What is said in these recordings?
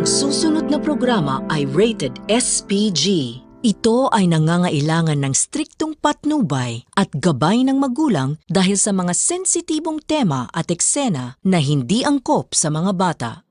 Ang susunod na programa ay rated SPG. Ito ay nangangailangan ng striktong patnubay at gabay ng magulang dahil sa mga sensitibong tema at eksena na hindi angkop sa mga bata.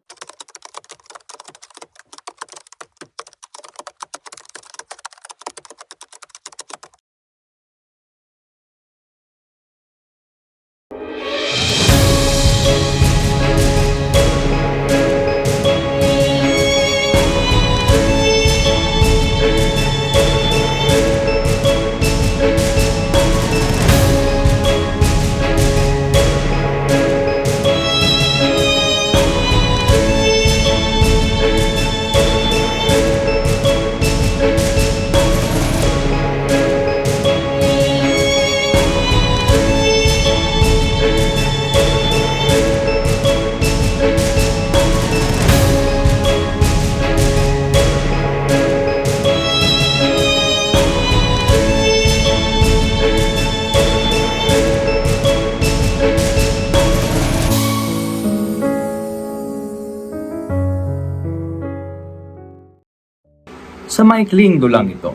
Sa maikling dulang ito,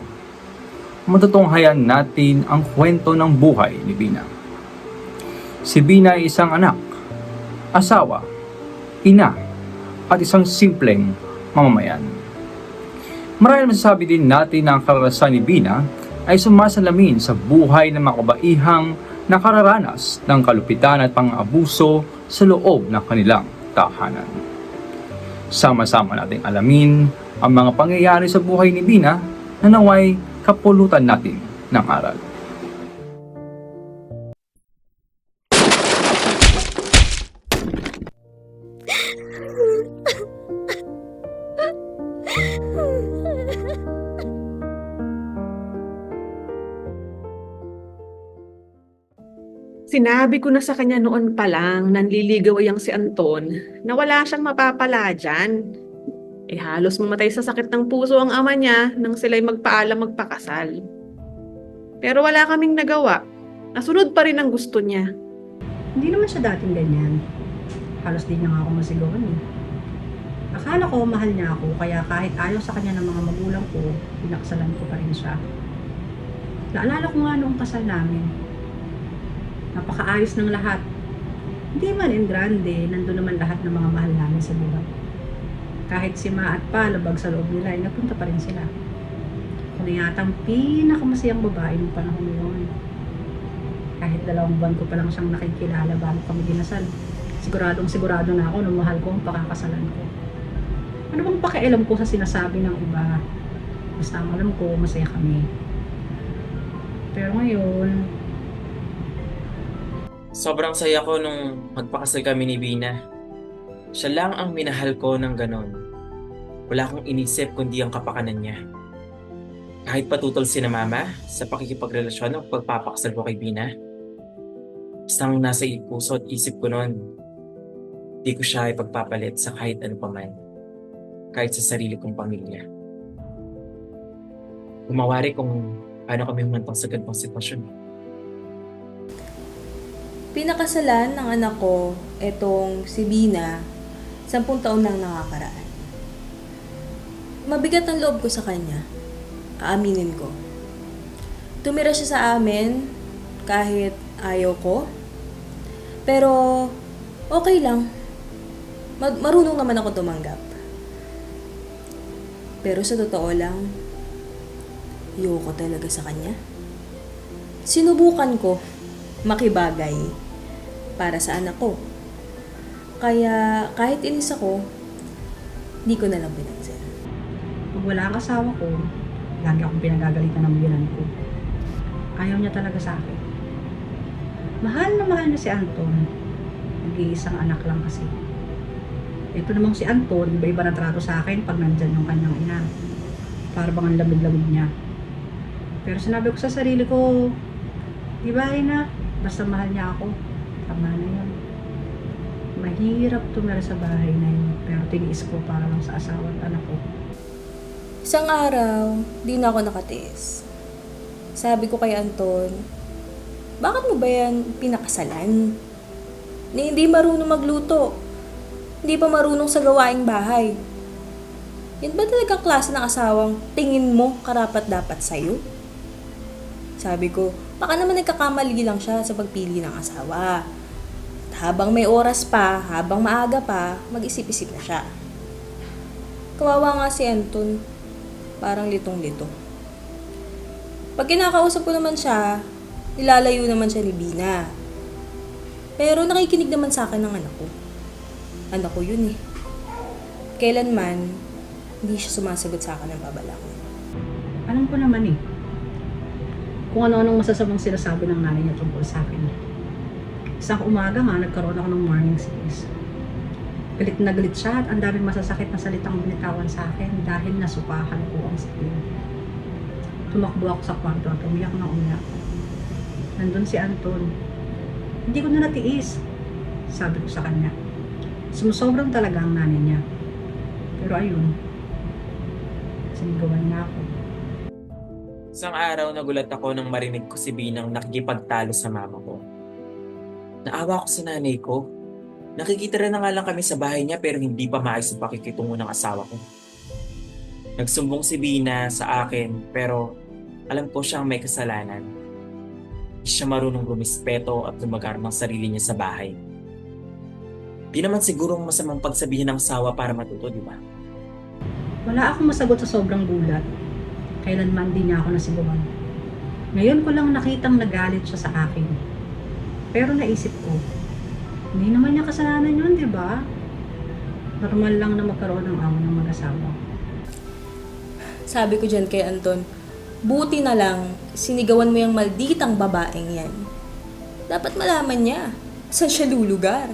matutunghayan natin ang kwento ng buhay ni Bina. Si Bina ay isang anak, asawa, ina, at isang simpleng mamamayan. Marahil masasabi din natin na ang karanasan ni Bina ay sumasalamin sa buhay ng mga kabaihang nakararanas ng kalupitan at pang-abuso sa loob ng kanilang tahanan. Sama-sama nating alamin ang mga pangyayari sa buhay ni Bina na naway kapulutan natin ng aral. Sinabi ko na sa kanya noon pa lang, nanliligaw yang si Anton, na wala siyang mapapala dyan. Halos mamatay sa sakit ng puso ang ama niya nang sila'y magpaalam magpakasal. Pero wala kaming nagawa. Nasunod pa rin ang gusto niya. Hindi naman siya dating ganyan. Halos di niya nga ako masigawan eh. Akala ko mahal niya ako, kaya kahit ayaw sa kanya ng mga magulang ko, pinakasalan ko pa rin siya. Naalala ko nga noong kasal namin. Napakaayos ng lahat. Hindi man en grande, nandun naman lahat ng mga mahal namin sa buhay. Kahit si Ma at Pa labag sa loob nila, ay napunta pa rin sila. Ako na yatang pinakamasayang babae ng panahon yun. Kahit 2 buwan ko pa lang siyang nakikilala bago kami dinasal. Sigurado na ako nung mahal ko ang pakakasalan ko. Ano bang pakialam ko sa sinasabi ng iba? Basta ang alam ko, masaya kami. Pero ngayon, sobrang saya ko nung magpakasal kami ni Bina. Siya lang ang minahal ko ng ganon. Wala akong inisip kundi ang kapakanan niya. Kahit patutol si na mama sa pakikipagrelasyon o pagpapakasal ko kay Bina, isang nasa puso at isip ko noon, di ko siya ipagpapalit sa kahit ano paman, kahit sa sarili kong pamilya. Kumawari kung paano kami humantong sa ganitong sitwasyon. Pinakasalan ng anak ko, etong si Bina, 10 taon nang nakakaraan. Mabigat ang loob ko sa kanya, aaminin ko. Tumira siya sa amin kahit ayaw ko, pero okay lang. Marunong naman ako tumanggap. Pero sa totoo lang, ayoko talaga sa kanya. Sinubukan ko makibagay para sa anak ko. Kaya kahit inis ako, di ko na lang pinansin. pag wala ang asawa ko, lagi akong pinagagalitan ng biyanan ko. Ayaw niya talaga sa akin. Mahal na si Anton. Nag-iisang anak lang kasi. Ito namang si Anton, iba-iba na trato sa akin pag nandyan yung kanyang ina. Para bang ang lamig-lamig niya. Pero sinabi ko sa sarili ko, di ba na, basta mahal niya ako, tama na yun. Mahirap tumira sa bahay na yun, pero tiniis ko para lang sa asawa at anak ko. Isang araw, di na ako nakatiis. Sabi ko kay Anton, bakit mo ba yan pinakasalan? Ni hindi marunong magluto. Hindi pa marunong sa gawaing bahay. Yan ba talagang klase ng asawang tingin mo karapat-dapat sa'yo? Sabi ko, baka naman nagkakamali lang siya sa pagpili ng asawa. At habang may oras pa, habang maaga pa, mag-isip-isip na siya. Kawawa nga si Anton. Parang litong-lito. Pag kinakausap ko naman siya, nilalayo naman siya ni Bina. Pero nakikinig naman sa akin ng anak ko. Anak ko yun eh. Kailanman, hindi siya sumasagot sa akin ng babalakon. Alam ko naman eh, kung ano-anong masasamang sinasabi ng nanay niya tungkol sa akin. Isang umaga nga, nagkaroon ako ng morning sickness. Galit na galit siya at ang daming masasakit na salitang binitawan sa akin dahil nasupahan ko ang sakit. Tumakbo ako sa kwarto at umiyak na umiyak. Nandun si Anton. Hindi ko na natiis. Sabi ko sa kanya. Sumusobrang talaga ang nanay niya. Pero ayun, sinigawan niya ako. Isang araw nagulat ako nang marinig ko si Binang nakikipagtalo sa mama ko. Naawa ko sa nanay ko. Nakikita rin na nga lang kami sa bahay niya pero hindi pa maayos ang pakikitungo ng asawa ko. Nagsumbong si Bina sa akin pero alam ko siyang may kasalanan. Hindi siya marunong rumispeto at lumagar ng sarili niya sa bahay. Di naman sigurong masamang pagsabihin ng asawa para matuto, di ba? Wala akong masagot sa sobrang gulat. Kailanman din niya ako nasigawan. Ngayon ko lang nakitang nagalit siya sa akin. Pero naisip ko, hindi naman niya kasalanan yun, di ba? Normal lang na magkaroon ng away ng mag-asawa. Sabi ko dyan kay Anton, buti na lang, sinigawan mo yung malditang babaeng yan. Dapat malaman niya, saan siya lulugar.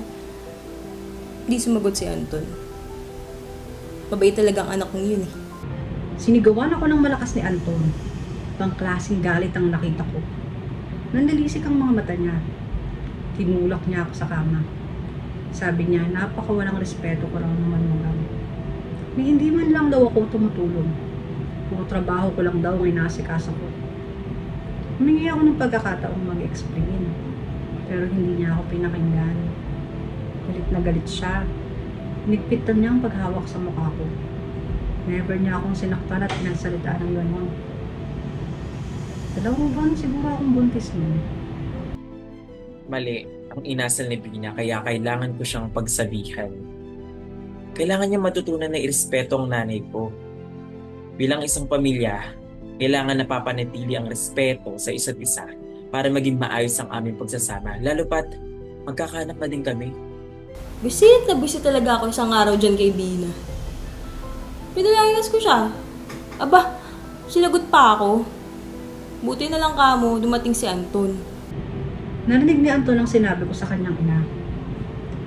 Di sumagot si Anton. Mabait talagang anak kong yun eh. Sinigawan ako ng malakas ni Anton. Ibang klaseng galit ang nakita ko. Nanlilisik ang mga mata niya. Tinulak niya ako sa kama. Sabi niya, napakawalang respeto ko lang naman mga. May hindi man lang daw ako tumutulong. Puro trabaho ko lang daw ang inaasikaso ko. Humingi ako ng pagkakataong mag-explain. Pero hindi niya ako pinakinggan. Galit na galit siya. Nigpitan niya ang paghawak sa mukha ko. Never niya akong sinaktan at pinagsalitaan ng gano'n. 2 buwan siguro akong buntis niya. Mali ang inasal ni Bina kaya kailangan ko siyang pagsabihan. Kailangan niya matutunan na irespeto ang nanay ko. Bilang isang pamilya, kailangan napapanatili ang respeto sa isa't isa para maging maayos ang aming pagsasama. Lalo pat magkakaanak na din kami. Bisit na bisit talaga ako isang araw dyan kay Bina. Pinalayas ko siya. Aba, sinagot pa ako. Buti na lang kamo, dumating si Anton. Narinig ni Anton ang sinabi ko sa kanyang ina.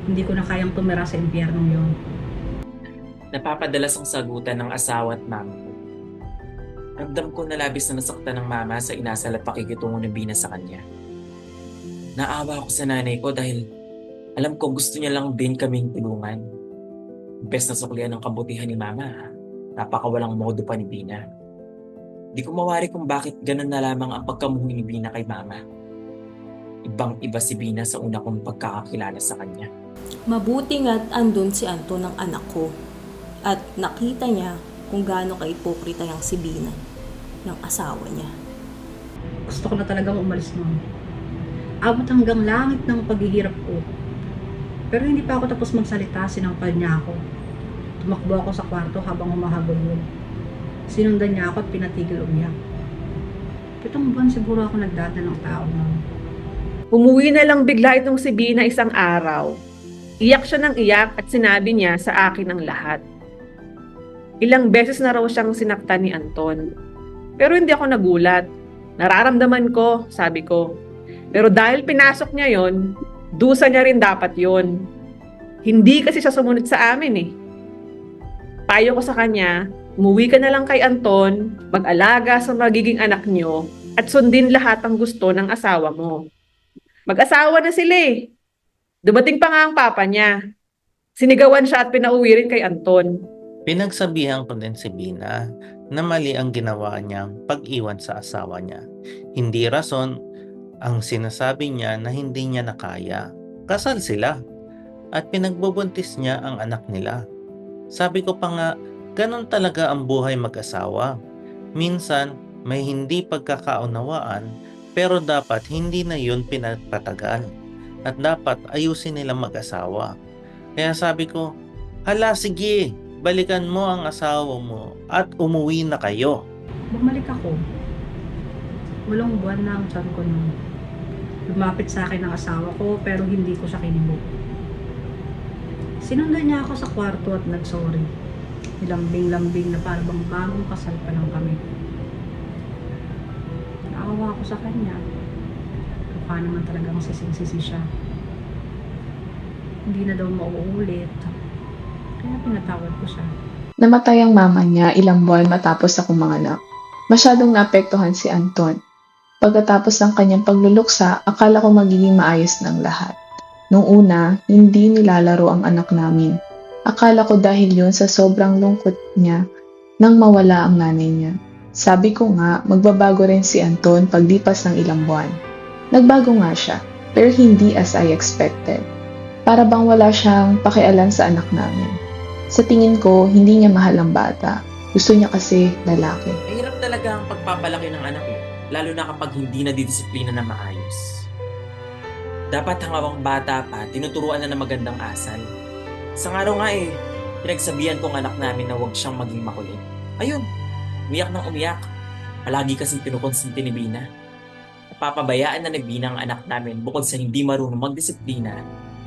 Hindi ko na kayang tumira sa impyernong yon. Napapadalas ang sagutan ng asawa at mama ko. Ramdam ko na labis na nasaktan ng mama sa inasal at pakikitungo ng Bina sa kanya. Naawa ako sa nanay ko dahil alam ko gusto niya lang din kaming tulungan. Bes na suklian ng kabutihan ni mama, napakawalang modo pa ni Bina. Di ko mawari kung bakit ganun na lamang ang pagkamuhi ni Bina kay mama. Ibang-iba si Bina sa una kong pagkakakilala sa kanya. Mabuti nga't andun si Anton ng anak ko. At nakita niya kung gaano ka-ipokrita yung si Bina ng asawa niya. Gusto ko na talagang umalis noon. Abot hanggang langit ng paghihirap ko. Pero hindi pa ako tapos magsalita, sinampal niya ako. Tumakbo ako sa kwarto habang humahabol yun. Sinundan niya ako at pinatigil umiyak. 7 buwan siguro ako nagdadala ng tao noon. Umuwi na lang bigla itong si Bina isang araw. Iyak siya ng iyak at sinabi niya sa akin ang lahat. Ilang beses na raw siyang sinaktan ni Anton. Pero hindi ako nagulat. Nararamdaman ko, sabi ko. Pero dahil pinasok niya yon, dusa niya rin dapat yon. Hindi kasi siya sumunod sa amin eh. Payo ko sa kanya, umuwi ka na lang kay Anton, mag-alaga sa magiging anak niyo, at sundin lahat ang gusto ng asawa mo. Mag-asawa na sila eh. Dumating pa nga ang papa niya. Sinigawan siya at pinauwi rin kay Anton. Pinagsabihan ko din si Bina na mali ang ginawa niyang pag-iwan sa asawa niya. Hindi rason ang sinasabi niya na hindi niya nakaya. Kasal sila at pinagbubuntis niya ang anak nila. Sabi ko pa nga, Ganon talaga ang buhay mag-asawa. Minsan, may hindi pagkakaunawaan, pero dapat hindi na yun pinagpatagal. At dapat ayusin nilang mag-asawa. Kaya sabi ko, hala sige, balikan mo ang asawa mo at umuwi na kayo. Bumalik ako. 8 buwan na ang tiyan ko nun. Lumapit sa akin ang asawa ko pero hindi ko siya kinibok. Sinundan niya ako sa kwarto at nagsorry. Nilambing-lambing na parang bagong kasal pa lang kami. Naawa ako sa kanya. Mukha naman talagang sising-sisi siya. Hindi na daw mauulit. Kaya pinatawad ko siya. Namatay ang mama niya ilang buwan matapos akong manganak. Masyadong naapektuhan si Anton. Pagkatapos ng kanyang pagluluksa, akala ko magiging maayos ng lahat. Nung una, hindi nilalaro ang anak namin. Akala ko dahil yun sa sobrang lungkot niya nang mawala ang nanay niya. Sabi ko nga, magbabago rin si Anton paglipas ng ilang buwan. Nagbago nga siya, pero hindi as I expected. Para bang wala siyang pakialam sa anak namin. Sa tingin ko, hindi niya mahal ang bata. Gusto niya kasi lalaki. Mahirap talaga ang pagpapalaki ng anak lalo na kapag hindi na didisiplina na maayos. Dapat hangawang bata pa, tinuturuan na ng magandang asal. Sa araw nga pinagsabihan kong anak namin na huwag siyang maging makulit. Ayun, umiyak ng umiyak. Palagi kasing pinukonsinti ni Bina. Napapabayaan na ni Bina ang anak namin bukod sa hindi marunong magdisiplina,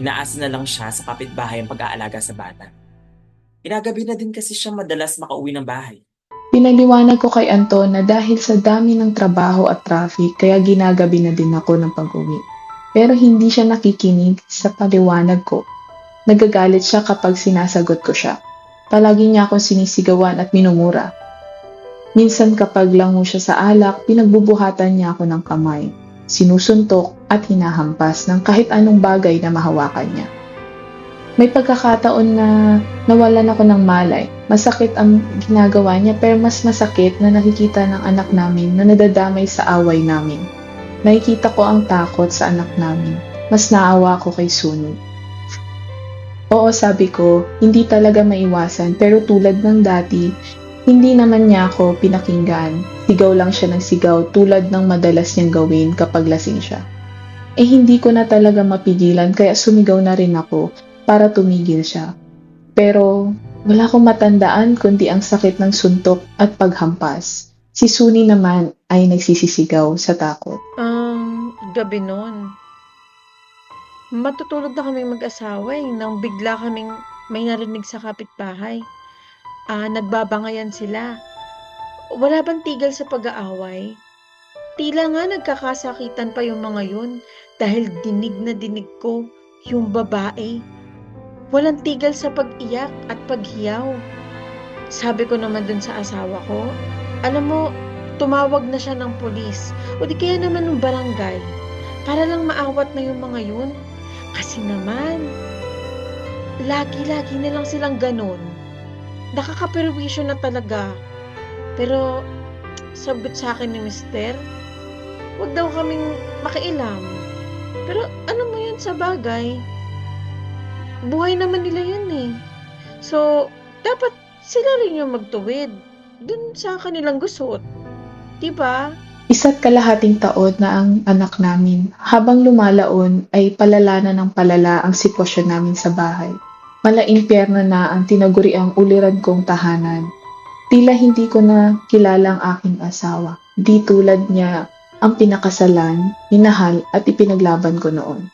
inaasa na lang siya sa kapitbahay ang pag-aalaga sa bata. Pinagabi na din kasi siya madalas makauwi ng bahay. Pinaliwanag ko kay Anton na dahil sa dami ng trabaho at traffic kaya ginagabi na din ako ng pag-uwi. Pero hindi siya nakikinig sa paliwanag ko. Nagagalit siya kapag sinasagot ko siya. Palagi niya akong sinisigawan at minumura. Minsan kapag lango siya sa alak, pinagbubuhatan niya ako ng kamay. Sinusuntok at hinahampas ng kahit anong bagay na mahawakan niya. May pagkakataon na nawalan ako ng malay. Masakit ang ginagawa niya pero mas masakit na nakikita ng anak namin na nadadamay sa away namin. Nakikita ko ang takot sa anak namin. Mas naawa ko kay Sunod. Oo, sabi ko, hindi talaga maiwasan pero tulad ng dati, hindi naman niya ako pinakinggan. Sigaw lang siya ng sigaw tulad ng madalas niyang gawin kapag lasing siya. Hindi ko na talaga mapigilan kaya sumigaw na rin ako para tumigil siya. Pero wala akong matandaan kundi ang sakit ng suntok at paghampas. Si Suni naman ay nagsisisigaw sa takot. Gabi nun. Matutulog na kaming mag-asawa nang bigla kaming may narinig sa kapitbahay. Nagbabangayan sila. Wala bang tigil sa pag-aaway? Tila nga nagkakasakitan pa yung mga yun dahil dinig na dinig ko yung babae. Walang tigil sa pag-iyak at paghiyaw. Sabi ko naman dun sa asawa ko, alam mo, tumawag na siya ng pulis o di kaya naman ng barangay para lang maawat na yung mga yun. Kasi naman, lagi-lagi na lang silang ganun. Nakakaperwisyo na talaga. Pero, sagot sa akin ni Mister, wag daw kaming makialam. Pero ano mo yun sa bagay? Buhay naman nila yun So, dapat sila rin yung magtuwid dun sa kanilang gusot. Diba? 1.5 taon na ang anak namin. Habang lumalaon ay palala na ng palala ang sitwasyon namin sa bahay. Mala-impyerno na ang tinaguriang uliran kong tahanan. Tila hindi ko na kilala ang aking asawa. Di tulad niya ang pinakasalan, minahal at ipinaglaban ko noon.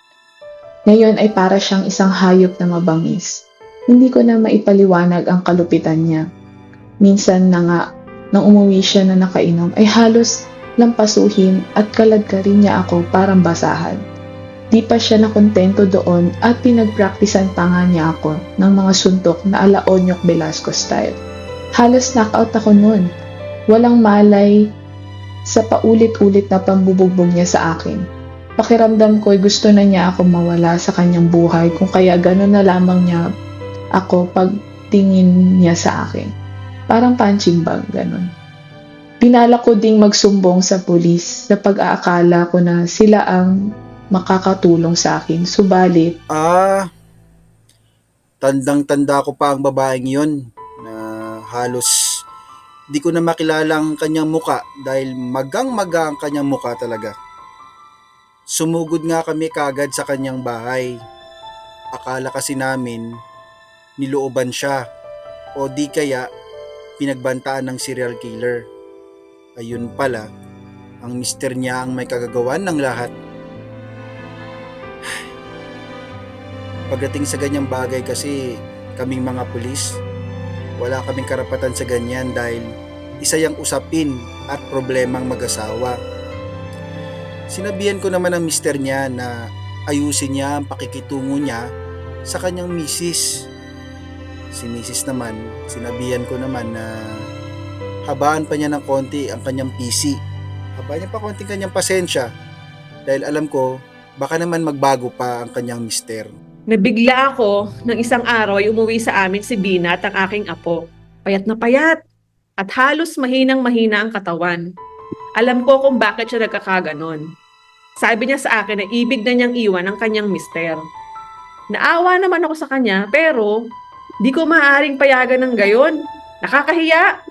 Ngayon ay para siyang isang hayop na mabangis. Hindi ko na maipaliwanag ang kalupitan niya. Minsan na nga, nang umuwi siya na nakainom, ay halos lampasuhin at kaladkarin niya ako parang basahan. Di pa siya nakontento doon at pinagpraktisan pa nga niya ako ng mga suntok na ala Onyok Velasco style. Halos knockout ako noon. Walang malay sa paulit-ulit na pambubugbog niya sa akin. Pakiramdam ko'y gusto na niya ako mawala sa kanyang buhay kung kaya gano'n na lamang niya ako pagtingin niya sa akin. Parang punching bag, gano'n. Pinala ko ding magsumbong sa pulis sa pag-aakala ko na sila ang makakatulong sa akin. Subalit, Tandang-tanda ko pa ang babaeng yun na Halos di ko na makilala ang kanyang muka dahil magang-maga ang kanyang muka talaga. Sumugod nga kami kagad sa kanyang bahay. Akala kasi namin nilooban siya o di kaya pinagbantaan ng serial killer. Ayun pala, ang mister niya ang may kagagawan ng lahat. Pagdating sa ganyang bagay kasi kaming mga pulis, wala kaming karapatan sa ganyan dahil isa yang usapin at problemang mag-asawa. Sinabihan ko naman ang mister niya na ayusin niya ang pakikitungo niya sa kanyang misis. Si misis naman, sinabihan ko naman na habaan pa niya ng konti ang kanyang PC. Habaan niya pa konti ang kanyang pasensya dahil alam ko baka naman magbago pa ang kanyang mister. Nabigla ako nang isang araw ay umuwi sa amin si Bina at ang aking apo. Payat na payat at halos mahinang-mahina ang katawan. Alam ko kung bakit siya nagkakaganon. Sabi niya sa akin na ibig na niyang iwan ang kanyang mister. Naawa naman ako sa kanya pero di ko maaaring payagan ng gayon. Nakakahiya.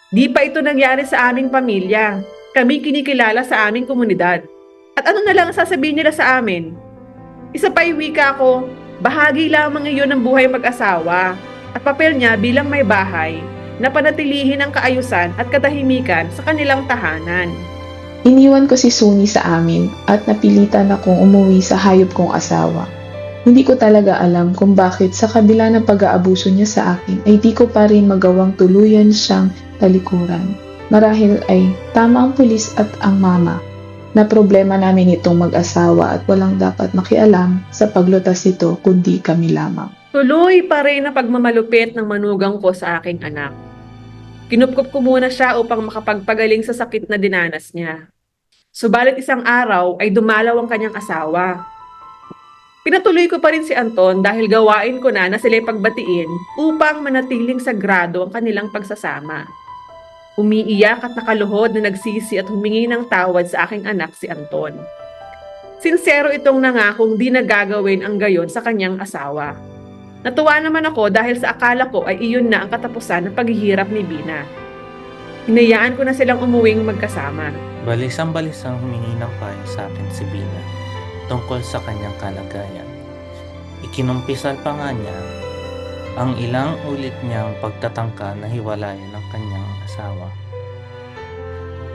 Di pa ito nangyari sa aming pamilya. Kami kinikilala sa aming komunidad. At ano na lang sasabihin nila sa amin? Isa pa wika ko, bahagi lamang iyon ng buhay mag-asawa at papel niya bilang may bahay na panatilihin ang kaayusan at katahimikan sa kanilang tahanan. Iniwan ko si Suni sa amin at napilitan akong umuwi sa hayop kong asawa. Hindi ko talaga alam kung bakit sa kabila ng pag-aabuso niya sa akin ay di ko pa rin magawang tuluyan siyang talikuran. Marahil ay tama ang pulis at ang mama na problema namin itong mag-asawa at walang dapat makialam sa paglutas nito kundi kami lamang. Tuloy pa rin ang pagmamalupit ng manugang ko sa aking anak. Kinupkup ko muna siya upang makapagpagaling sa sakit na dinanas niya. Subalit isang araw ay dumalaw ang kanyang asawa. Pinatuloy ko pa rin si Anton dahil gawain ko na sila'y pagbatiin upang manatiling sagrado ang kanilang pagsasama. Umiiyak at nakaluhod na nagsisi at humingi ng tawad sa aking anak si Anton. Sinsero itong nangakong di nagagawin ang gayon sa kanyang asawa. Natuwa naman ako dahil sa akala ko ay iyon na ang katapusan ng paghihirap ni Bina. Hinayaan ko na silang umuwing magkasama. Balisang-balisang humingi ng payo sa akin si Bina tungkol sa kanyang kalagayan. Ikinumpisal pa nga niya ang ilang ulit niyang pagtatangka na hiwalayan ng kanyang asawa.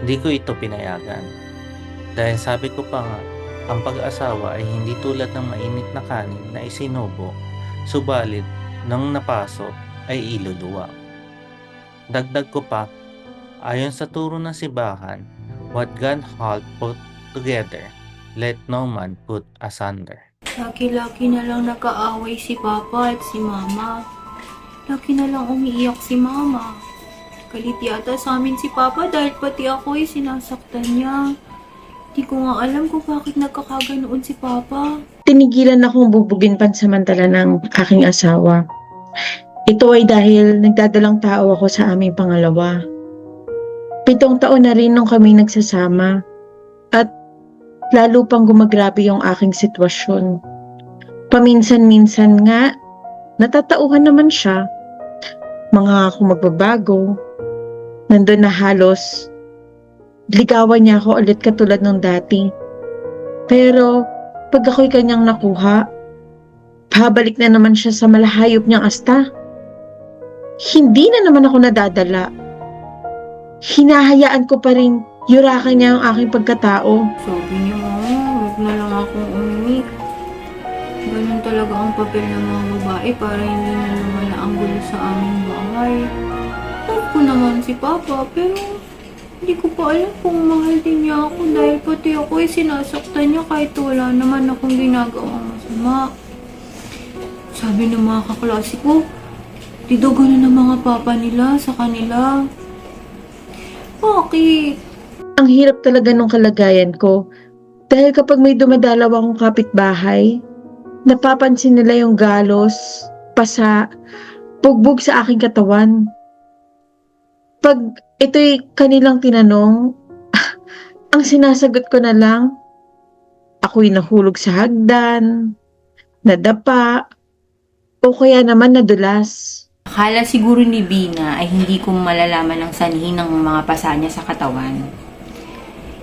Hindi ko ito pinayagan dahil sabi ko pa nga, ang pag-asawa ay hindi tulad ng mainit na kanin na isinubo, subalit nang napasok ay iluluwa. Dagdag ko pa, ayon sa turo ng simbahan, what God hath put together, let no man put asunder. Laki-laki na lang nag-aaway si Papa at si Mama. Laki na lang umiiyak si Mama. Galit yata sa amin si Papa dahil pati ako ay sinasaktan niya. Di ko nga alam kung bakit nagkakaganoon si Papa. Tinigilan akong bubugin pansamantala ng aking asawa. Ito ay dahil nagdadalang tao ako sa aming pangalawa. 7 taon na rin nung kami nagsasama at lalo pang gumagrabe yung aking sitwasyon. Paminsan-minsan nga, natatauhan naman siya. Mga ako magbabago. Nandun na halos ligawan niya ako ulit katulad ng dati. Pero pag ako'y kanyang nakuha, pabalik na naman siya sa malahayop niyang asta. Hindi na naman ako nadadala. Hinahayaan ko pa rin yurakan niya ang aking pagkatao. Sabi niya, Mama, huwag na lang akong umuwi. Ganun talaga ang papel ng mga babae para hindi na lumala ang gulo sa aming bahay. Love ko naman si Papa, pero hindi ko pa alam kung mahal din niya ako dahil pati ako ay sinasaktan niya kahit wala naman akong ginagawang masama. Sabi ng mga kaklase ko, dito ganun ang mga papa nila sa kanila. Bakit? Ang hirap talaga ng kalagayan ko dahil kapag may dumadalaw akong kapitbahay, napapansin nila yung galos, pasa, bugbog sa aking katawan. Pag ito'y kanilang tinanong, ang sinasagot ko na lang, ako'y nahulog sa hagdan, nadapa, o kaya naman nadulas. Akala siguro ni Bina ay hindi ko malalaman ang sanhi ng mga pasa niya sa katawan.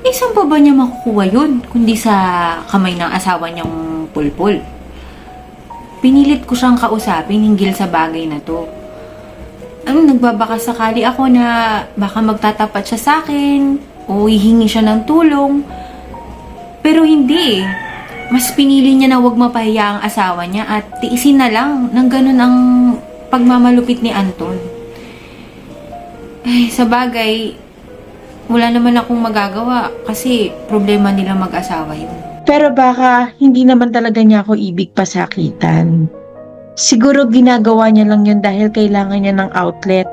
Saan pa ba niya makukuha yun, kundi sa kamay ng asawa niyang pulpul? Pinilit ko siyang kausapin hinggil sa bagay na to. Nagbabaka sakali ako na baka magtatapat siya sa akin o hihingi siya ng tulong. Pero hindi. Mas pinili niya na wag mapahiya ang asawa niya at tiisin na lang ng ganun ang pagmamalupit ni Anton. Ay, sa bagay, wala naman akong magagawa kasi problema nila mag-asawa yun. Pero baka hindi naman talaga niya ako ibig pasakitan. Siguro ginagawa niya lang yun dahil kailangan niya ng outlet.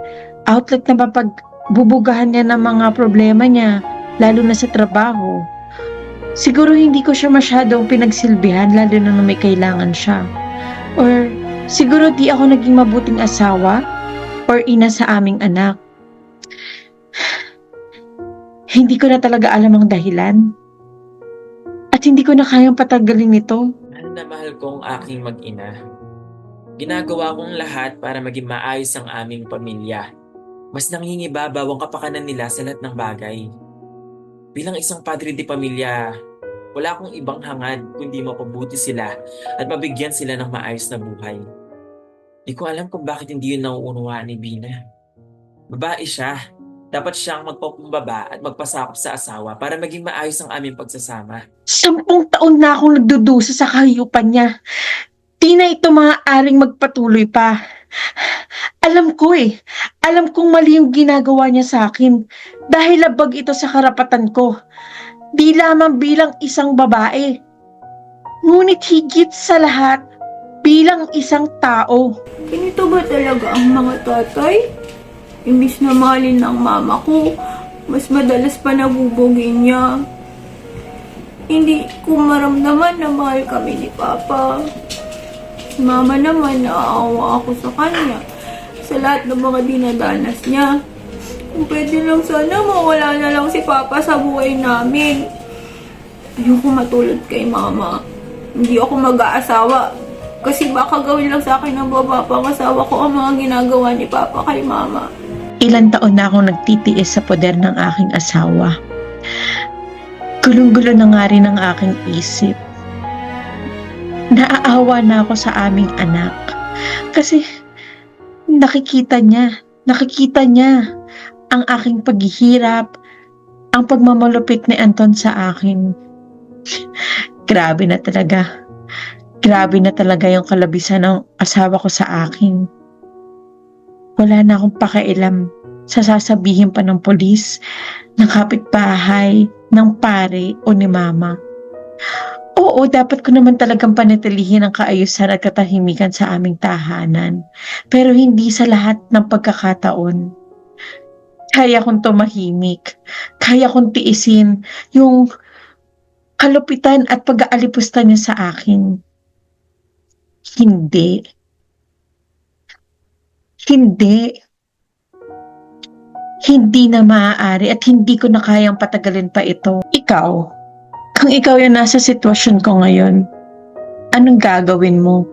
Outlet na mapagbubugahan niya ng mga problema niya, lalo na sa trabaho. Siguro hindi ko siya masyadong pinagsilbihan lalo na may kailangan siya. Or siguro di ako naging mabuting asawa or ina sa aming anak. Hindi ko na talaga alam ang dahilan. At hindi ko na kayang patagalin ito. Mahal na mahal kong aking mag-ina. Ginagawa kong lahat para maging maayos ang aming pamilya. Mas nangingibabaw ang kapakanan nila sa lahat ng bagay. Bilang isang padre de pamilya, wala akong ibang hangad kundi mapabuti sila at mabigyan sila ng maayos na buhay. Di ko alam kung bakit hindi yun nauunawaan ni Bina. Babae siya. Dapat siyang magpapumbaba at magpasakop sa asawa para maging maayos ang aming pagsasama. 10 taon na akong nagdudusa sa kahiyupan niya. Di na ito maaaring magpatuloy pa. Alam ko Alam kong mali yung ginagawa niya sa akin. Dahil labag ito sa karapatan ko. Di lamang bilang isang babae. Ngunit higit sa lahat, bilang isang tao. Ganito ba talaga ang mga tatay? Imbis na mahalin ng mama ko, mas madalas pa nabubugin niya. Hindi ko maramdaman na mahal kami ni Papa. Si Mama naman, naaawa ako sa kanya sa lahat ng mga dinadanas niya. Kung pwede lang sana mawala na lang si Papa sa buhay namin. Ayoko matulad kay Mama. Hindi ako mag-aasawa kasi baka gawin lang sa akin ng babapang asawa ko ang mga ginagawa ni Papa kay Mama. Ilang taon na akong nagtitiis sa poder ng aking asawa. Gulong-gulo na nga rin ang aking isip. Naaawa na ako sa aming anak. Kasi nakikita niya ang aking paghihirap, ang pagmamalupit ni Anton sa akin. Grabe na talaga. Grabe na talaga yung kalabisan ng asawa ko sa akin. Wala na akong pakialam sa sasabihin pa ng polis, ng kapitbahay, ng pare o ni Mama. Oo, dapat ko naman talagang panatilihin ang kaayusan at katahimikan sa aming tahanan. Pero hindi sa lahat ng pagkakataon. Kaya kong tumahimik. Kaya kong tiisin yung kalupitan at pag-aalipusta niya sa akin. Hindi. Hindi na maaari at hindi ko na kayang patagalin pa ito. Ikaw, kung ikaw yung nasa sitwasyon ko ngayon, anong gagawin mo?